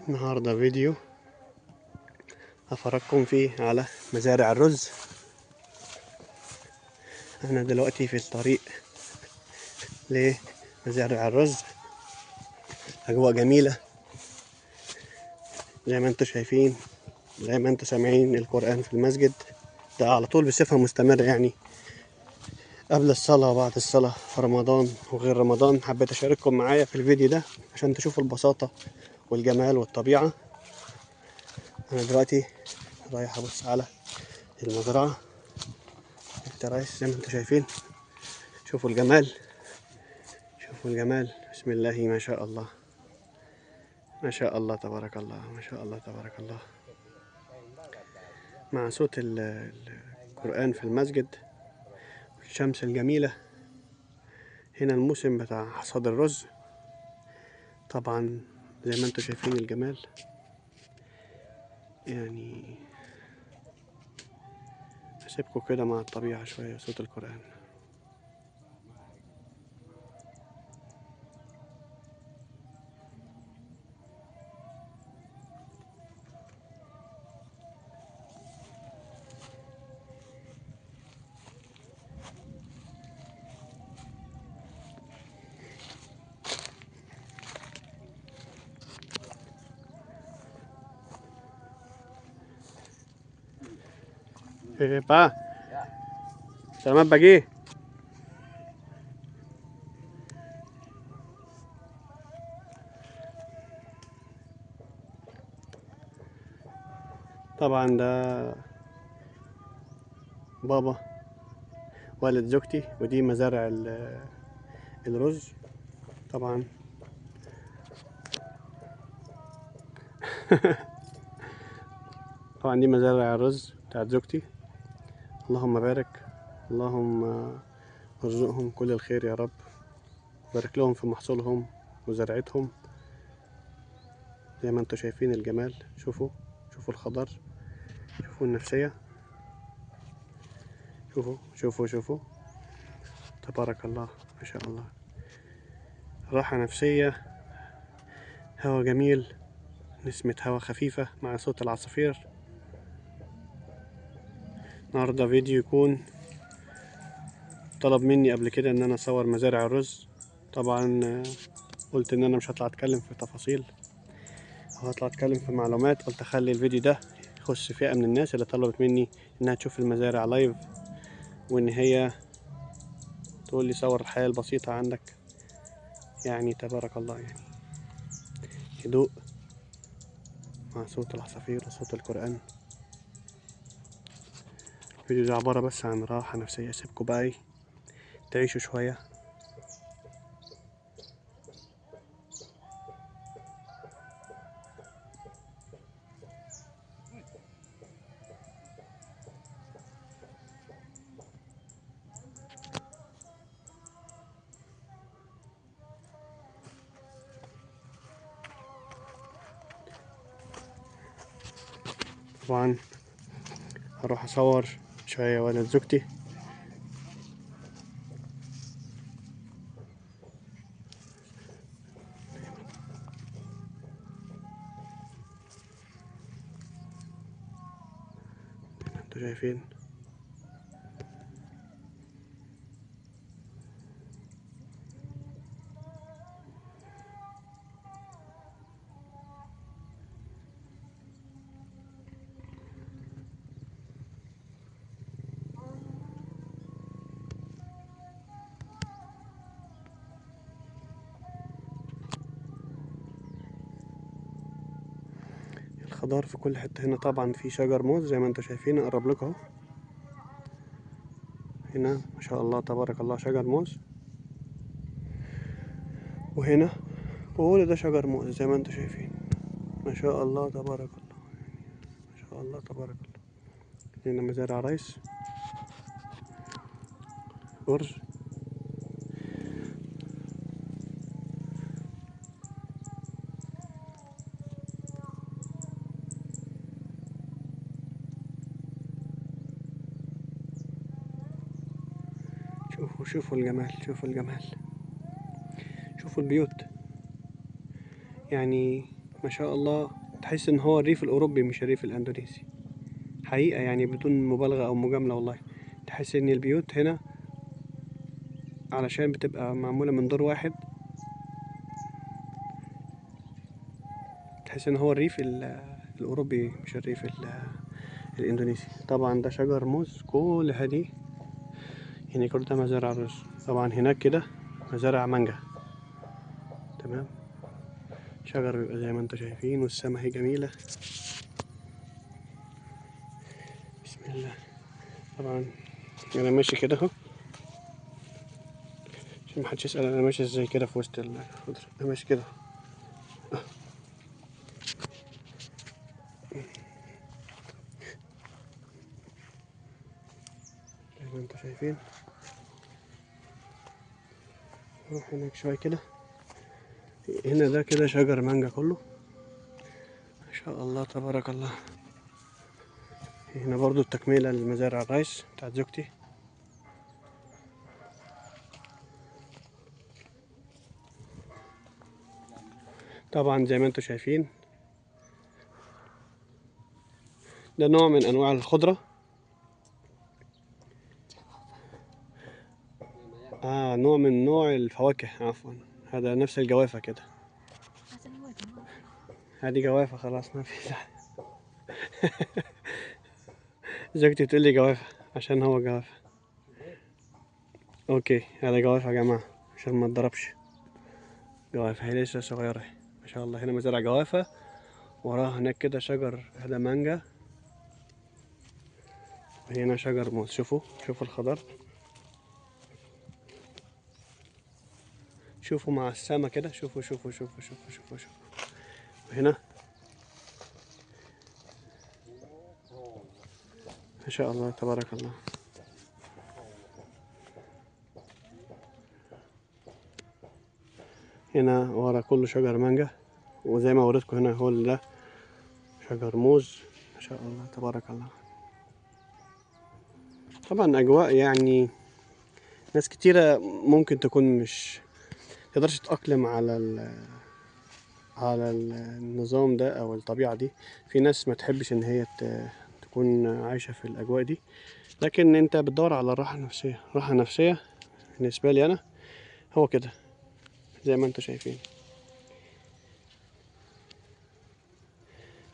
النهاردة فيديو هفرجكم فيه على مزارع الرز. أنا دلوقتي في الطريق لمزارع الرز. أجواء جميلة زي ما انتوا شايفين، زي ما انتوا سامعين القرآن في المسجد ده على طول بصفة مستمرة، يعني قبل الصلاة وبعد الصلاة في رمضان وغير رمضان. حبيت أشارككم معايا في الفيديو ده عشان تشوفوا البساطة والجمال والطبيعة. أنا دلوقتي رايح أبص على المزرعة زي ما انتوا شايفين. شوفوا الجمال، شوفوا الجمال، بسم الله ما شاء الله، ما شاء الله تبارك الله، ما شاء الله تبارك الله. مع صوت القرآن في المسجد والشمس الجميلة. هنا الموسم بتاع حصاد الرز طبعا زي ما انتوا شايفين الجمال. يعني هسيبكم كده مع الطبيعة شوية، صوت القرآن. Eh, pa, selamat pagi. طبعا ده بابا والد زوجتي، ودي مزارع الرز طبعا. طبعا دي مزارع الرز بتاعت زوجتي. اللهم بارك، اللهم ارزقهم كل الخير يا رب، بارك لهم في محصولهم وزرعتهم. زي ما انتوا شايفين الجمال، شوفوا شوفوا الخضر، شوفوا النفسية، شوفوا شوفوا شوفوا تبارك الله ما شاء الله. راحة نفسية، هوا جميل، نسمة هوا خفيفة مع صوت العصافير. النهاردة فيديو يكون طلب مني قبل كده ان انا اصور مزارع الرز. طبعا قلت ان انا مش هطلع اتكلم في تفاصيل او هطلع اتكلم في معلومات. قلت اخلي الفيديو ده يخص فئة من الناس اللي طلبت مني انها تشوف المزارع لايف، وان هي تقول لي صور الحياة البسيطة عندك. يعني تبارك الله، يعني هدوء مع صوت العصافير وصوت القرآن. الفيديو ده عبارة بس عن راحة نفسية. سيبكوا بقى تعيشوا شوية. طبعا هروح اصور شوية والد زوجتي. انتوا شايفين الخضار في كل حتة. هنا طبعا في شجر موز زي ما انتوا شايفين، اقرب لكم اهو. هنا ما شاء الله تبارك الله شجر موز، وهنا كل ده شجر موز زي ما انتوا شايفين. ما شاء الله تبارك الله، ما شاء الله تبارك الله. هنا مزارع ريس، أرز. شوفوا شوفوا الجمال، شوفوا الجمال، شوفوا البيوت. يعني ما شاء الله، تحس ان هو الريف الاوروبي مش الريف الاندونيسي، حقيقة يعني بدون مبالغة او مجاملة والله. تحس ان البيوت هنا علشان بتبقى معمولة من دور واحد، تحس ان هو الريف الاوروبي مش الريف الاندونيسي. طبعا ده شجر موز، كل هذه يعني كل ده مزارع رز. طبعا هناك كده مزارع مانجا. تمام. شجر بيبقى زي ما انتم شايفين، والسما هي جميلة. بسم الله. طبعا انا ماشي كده اهو، عشان محدش يسأل انا ماشي ازاي كده في وسط الخضرة. انا ماشي كده زي ما انتم شايفين. نروح هناك شوية كده. هنا ده كده شجر مانجا كله، ما شاء الله تبارك الله. هنا برضو التكملة لمزارع الرايس بتاعت زوجتي. طبعا زي ما انتم شايفين ده نوع من انواع الخضرة. نوع الفواكه عفوا. هذا نفس الجوافة كده. هذه جوافة خلاص، ما في زحمة. زوجتي تقول لي جوافة عشان هو جوافة. اوكي هذا جوافة يا جماعة عشان ما تضربش. جوافة هي لسه صغيرة ما شاء الله. هنا مزرعة جوافة، وراها هناك كده شجر هذا مانجا، وهنا شجر موز. شوفوا الخضر، شوفوا مع السما كده. شوفوا. وهنا ما شاء الله تبارك الله. هنا ورا كله شجر مانجا، وزي ما وريتكم هنا هو ده شجر موز. ما شاء الله تبارك الله. طبعا اجواء يعني ناس كتيرة ممكن تكون مش تقدرش تتأقلم على النظام ده او الطبيعة دي. في ناس ما تحبش ان هي تكون عايشة في الاجواء دي، لكن انت بتدور على الراحة النفسية. راحة نفسية بالنسبة لي انا هو كده زي ما انتم شايفين.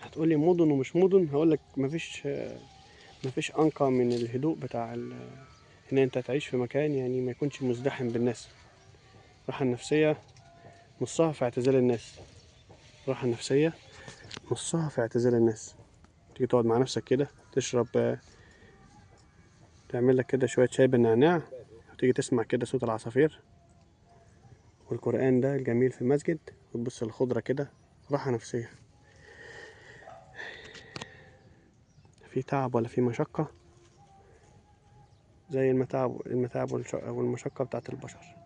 هتقولي مدن ومش مدن، هقولك مفيش انقى من الهدوء بتاع ان انت تعيش في مكان يعني ما يكونش مزدحم بالناس. الراحة النفسية نصها في اعتزال الناس. الراحة النفسية نصها في اعتزال الناس. تيجي تقعد مع نفسك كده، تشرب، تعمل لك كده شوية شاي بالنعناع، وتيجي تسمع كده صوت العصافير والقرآن ده الجميل في المسجد، وتبص للخضرة كده. راحة نفسية. في تعب ولا في مشقة زي المتاعب والمشقة بتاعت البشر.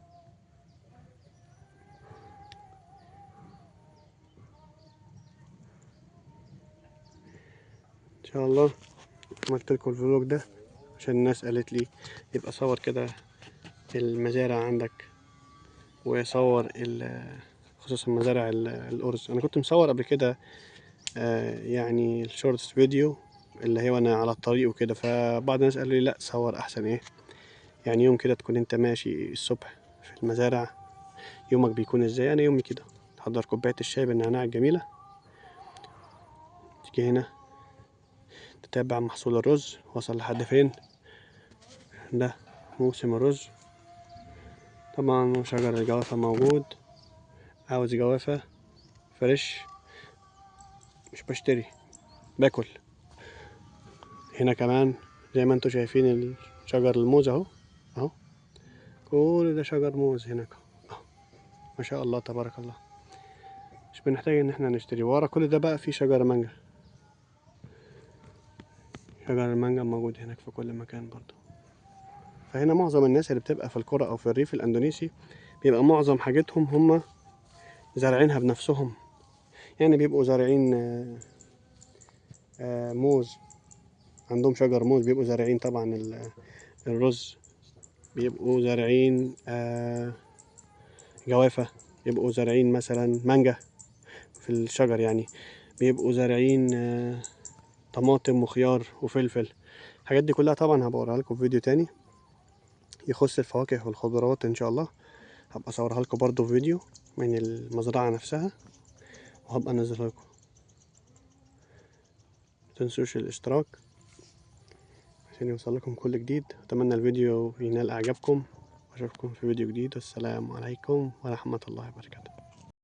ان شاء الله عملت لكم الفلوج ده عشان الناس قالت لي يبقى صور كده المزارع عندك، وصور خصوصا مزارع الأرز. أنا كنت مصور قبل كده يعني الشورتس فيديو اللي هي وأنا على الطريق وكده، فبعض الناس قالوا لي لأ صور أحسن. إيه يعني يوم كده تكون أنت ماشي الصبح في المزارع، يومك بيكون إزاي؟ أنا يومي كده، تحضر كوباية الشاي بالنعناع الجميلة، تيجي هنا تتابع محصول الرز وصل لحد فين. ده موسم الرز طبعا، وشجر الجوافة موجود. عاوز جوافة فريش مش بشتري، باكل. هنا كمان زي ما انتوا شايفين شجر الموز اهو كل ده شجر موز هناك اهو. ما شاء الله تبارك الله. مش بنحتاج ان احنا نشتري. ورا كل ده بقى في شجر مانجا. شجر المانجا موجود هناك في كل مكان برضو. فهنا معظم الناس اللي بتبقى في القرى او في الريف الاندونيسي بيبقى معظم حاجتهم هم زارعينها بنفسهم. يعني بيبقوا زارعين موز، عندهم شجر موز، بيبقوا زارعين طبعا الرز، بيبقوا زارعين جوافة، يبقوا زارعين مثلا مانجا. في الشجر يعني، بيبقوا زارعين طماطم وخيار وفلفل. الحاجات دي كلها طبعا هبقى لكم في فيديو تاني يخص الفواكه والخضروات ان شاء الله. هبقى اصورها لكم برضو في فيديو من المزرعة نفسها وهبقى انزلها لكم. متنسوش الاشتراك عشان يوصل لكم كل جديد. اتمنى الفيديو ينال اعجابكم واشوفكم في فيديو جديد. السلام عليكم ورحمة الله وبركاته.